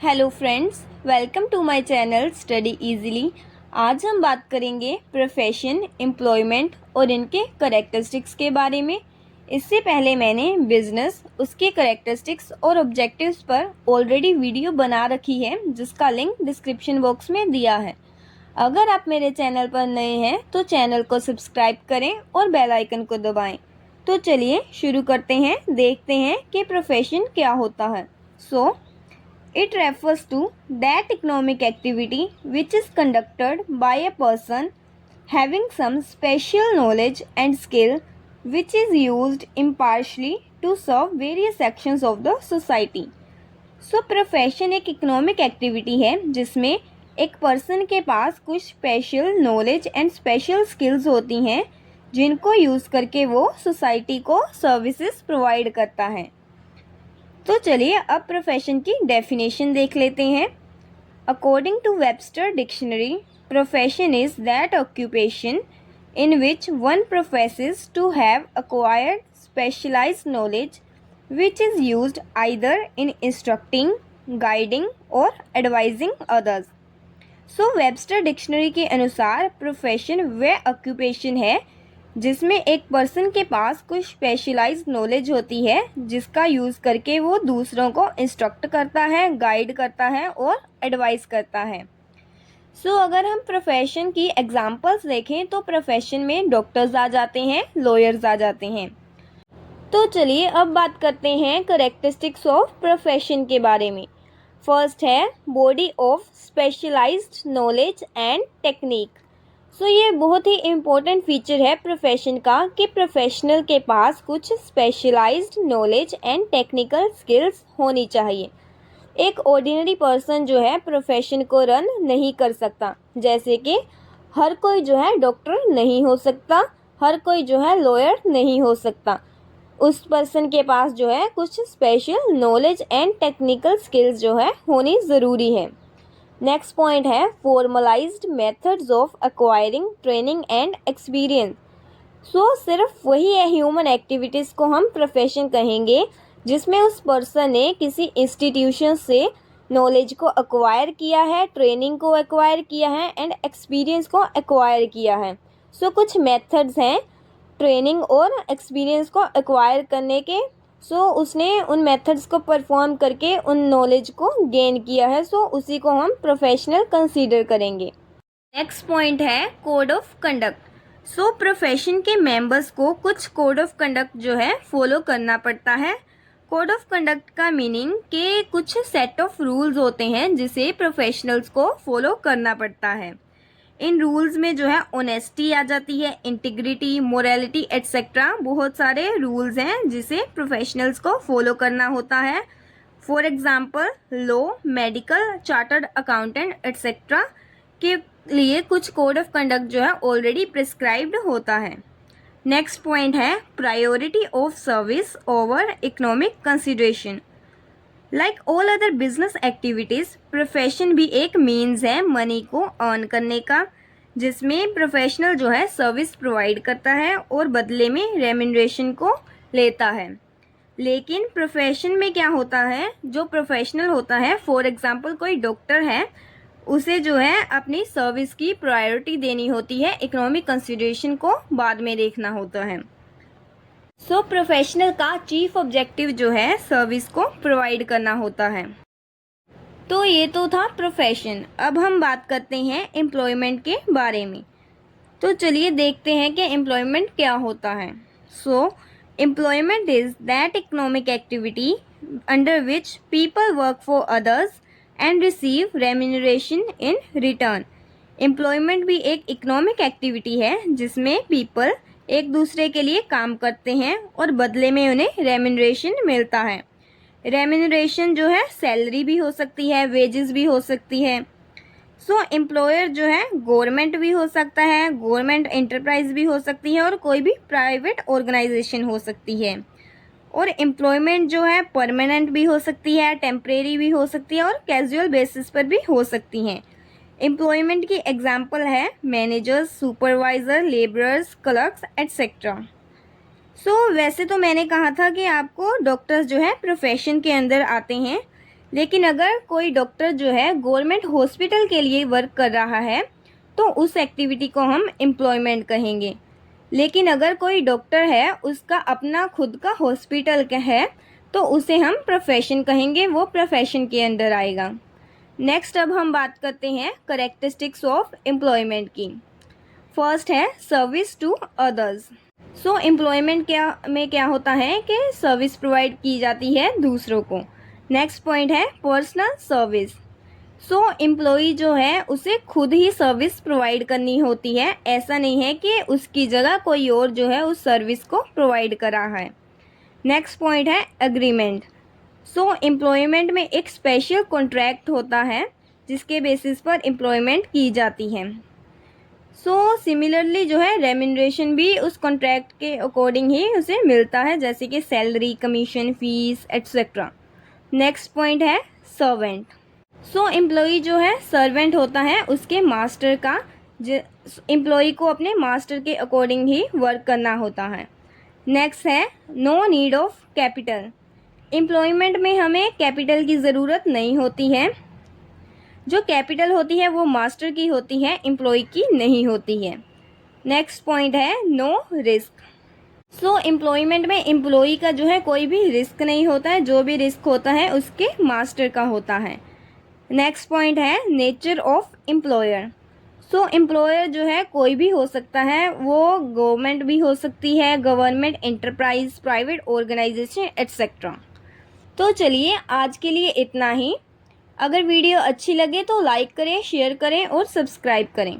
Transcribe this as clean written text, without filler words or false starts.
Hello friends, welcome to my channel study easily. आज हम बात करेंगे प्रोफेशन, एम्प्लॉयमेंट और इनके करेक्टरिस्टिक्स के बारे में। इससे पहले मैंने बिजनेस, उसके करेक्टरिस्टिक्स और ऑब्जेक्टिव्स पर ऑलरेडी वीडियो बना रखी है, जिसका लिंक डिस्क्रिप्शन बॉक्स में दिया है। अगर आप मेरे चैनल पर नए हैं तो चैनल को सब्सक्राइब करें और बेल आइकन को दबाएं। तो चलिए शुरू करते हैं, देखते हैं कि प्रोफेशन क्या होता है। It refers to that economic activity which is conducted by a person having some special knowledge and skill which is used impartially to serve various sections of the society. Profession एक economic activity है जिसमें एक person के पास कुछ special knowledge and special skills होती हैं जिनको यूज़ करके वो सोसाइटी को सर्विसेज प्रोवाइड करता है। तो चलिए अब प्रोफेशन की डेफिनेशन देख लेते हैं। According to Webster dictionary, profession is that occupation in which one professes to have acquired specialised knowledge which is used either in instructing, guiding और एडवाइजिंग अदर्स। वेबस्टर डिक्शनरी के अनुसार प्रोफेशन वह occupation है जिसमें एक पर्सन के पास कुछ स्पेशलाइज्ड नॉलेज होती है जिसका यूज़ करके वो दूसरों को इंस्ट्रक्ट करता है, गाइड करता है और एडवाइस करता है। अगर हम प्रोफेशन की एग्जांपल्स देखें तो प्रोफेशन में डॉक्टर्स आ जाते हैं, लॉयर्स आ जाते हैं। तो चलिए अब बात करते हैं करेक्टरिस्टिक्स ऑफ प्रोफेशन के बारे में। फर्स्ट है body of specialised knowledge and technique. ये बहुत ही इम्पोर्टेंट फीचर है प्रोफेशन का कि प्रोफेशनल के पास कुछ specialised knowledge and technical skills होनी चाहिए। एक ऑर्डिनरी पर्सन जो है प्रोफेशन को रन नहीं कर सकता, जैसे कि हर कोई जो है डॉक्टर नहीं हो सकता, हर कोई जो है लॉयर नहीं हो सकता। उस पर्सन के पास जो है कुछ special knowledge and technical skills जो है होनी ज़रूरी है। नेक्स्ट पॉइंट है formalised methods of acquiring training and experience. सिर्फ वही है ह्यूमन एक्टिविटीज़ को हम प्रोफेशन कहेंगे जिसमें उस पर्सन ने किसी इंस्टीट्यूशन से नॉलेज को एक्वायर किया है, ट्रेनिंग को एक्वायर किया है एंड एक्सपीरियंस को एक्वायर किया है। कुछ मेथड्स हैं ट्रेनिंग और एक्सपीरियंस को एक्वायर करने के। उसने उन मेथड्स को परफॉर्म करके उन नॉलेज को गेन किया है, उसी को हम प्रोफेशनल कंसीडर करेंगे। नेक्स्ट पॉइंट है कोड ऑफ कंडक्ट। प्रोफेशन के मेंबर्स को कुछ कोड ऑफ कंडक्ट जो है फॉलो करना पड़ता है। कोड ऑफ कंडक्ट का मीनिंग कि कुछ सेट ऑफ रूल्स होते हैं जिसे प्रोफेशनल्स को फॉलो करना पड़ता है। इन रूल्स में जो है ऑनेस्टी आ जाती है, इंटीग्रिटी, मोरालिटी एट्सेट्रा, बहुत सारे रूल्स हैं जिसे प्रोफेशनल्स को फॉलो करना होता है। For example law, medical, chartered accountant etcetera के लिए कुछ कोड ऑफ कंडक्ट जो है ऑलरेडी प्रिस्क्राइब्ड होता है। नेक्स्ट पॉइंट है priority of service over economic consideration. Like all other business activities, profession भी एक मीन्स है मनी को अर्न करने का, जिसमें प्रोफेशनल जो है सर्विस प्रोवाइड करता है और बदले में रेम्यूनरेशन को लेता है। लेकिन प्रोफेशन में क्या होता है, जो प्रोफेशनल होता है, फॉर एग्जांपल कोई डॉक्टर है, उसे जो है अपनी सर्विस की प्रायोरिटी देनी होती है, इकोनॉमिक कंसिडरेशन को बाद में देखना होता है। प्रोफेशनल का चीफ ऑब्जेक्टिव जो है सर्विस को प्रोवाइड करना होता है। तो ये तो था प्रोफेशन। अब हम बात करते हैं एम्प्लॉयमेंट के बारे में। तो चलिए देखते हैं कि एम्प्लॉयमेंट क्या होता है। Employment is that economic activity under which people work for others and receive remuneration in return. Employment भी एक इकोनॉमिक एक्टिविटी है जिसमें पीपल एक दूसरे के लिए काम करते हैं और बदले में उन्हें रेम्यूनरेशन मिलता है। रेम्यूनरेशन जो है सैलरी भी हो सकती है, वेजेस भी हो सकती है। एम्प्लॉयर जो है गवर्नमेंट भी हो सकता है, गवर्नमेंट एंटरप्राइज भी हो सकती है और कोई भी प्राइवेट ऑर्गेनाइजेशन हो सकती है। और एम्प्लॉयमेंट जो है परमानेंट भी हो सकती है, टेम्परेरी भी हो सकती है और कैजुअल बेसिस पर भी हो सकती हैं। एम्प्लॉयमेंट की एग्जाम्पल है managers, supervisor, labourers, clerks etcetera. वैसे तो मैंने कहा था कि आपको डॉक्टर्स जो है प्रोफेशन के अंदर आते हैं, लेकिन अगर कोई डॉक्टर जो है गवर्नमेंट हॉस्पिटल के लिए वर्क कर रहा है तो उस एक्टिविटी को हम एम्प्लॉयमेंट कहेंगे। लेकिन अगर कोई डॉक्टर है उसका अपना खुद का हॉस्पिटल का है तो उसे हम प्रोफेशन कहेंगे, वो प्रोफेशन के अंदर आएगा। नेक्स्ट अब हम बात करते हैं करेक्टरिस्टिक्स ऑफ एम्प्लॉयमेंट की। फर्स्ट है service to others. So employment क्या होता है कि सर्विस प्रोवाइड की जाती है दूसरों को। नेक्स्ट पॉइंट है पर्सनल सर्विस। सो एम्प्लॉई जो है उसे खुद ही सर्विस प्रोवाइड करनी होती है, ऐसा नहीं है कि उसकी जगह कोई और जो है उस सर्विस को प्रोवाइड कर रहा है। नेक्स्ट पॉइंट है एग्रीमेंट। सो एम्प्लॉयमेंट में एक स्पेशल कॉन्ट्रैक्ट होता है जिसके बेसिस पर एम्प्लॉयमेंट की जाती है। सो सिमिलरली जो है रेम्यूनरेशन भी उस कॉन्ट्रैक्ट के अकॉर्डिंग ही उसे मिलता है, जैसे कि salary, commission, fees etcetera. Next point है सर्वेंट। सो एम्प्लॉई जो है सर्वेंट होता है उसके मास्टर का। एम्प्लॉई को अपने मास्टर के अकॉर्डिंग ही वर्क करना होता है। नेक्स्ट है no need of capital. Employment में हमें कैपिटल की ज़रूरत नहीं होती है। जो कैपिटल होती है वो मास्टर की होती है, एम्प्लॉय की नहीं होती है। नेक्स्ट पॉइंट है नो रिस्क। सो एम्प्लॉयमेंट में एम्प्लॉय का जो है कोई भी रिस्क नहीं होता है, जो भी रिस्क होता है उसके मास्टर का होता है। नेक्स्ट पॉइंट है nature of employer. So employer जो है कोई भी हो सकता है, वो गवर्नमेंट भी हो सकती है, government, enterprise, private organisation etcetera. तो चलिए आज के लिए इतना ही। अगर वीडियो अच्छी लगे तो लाइक करें, शेयर करें और सब्सक्राइब करें।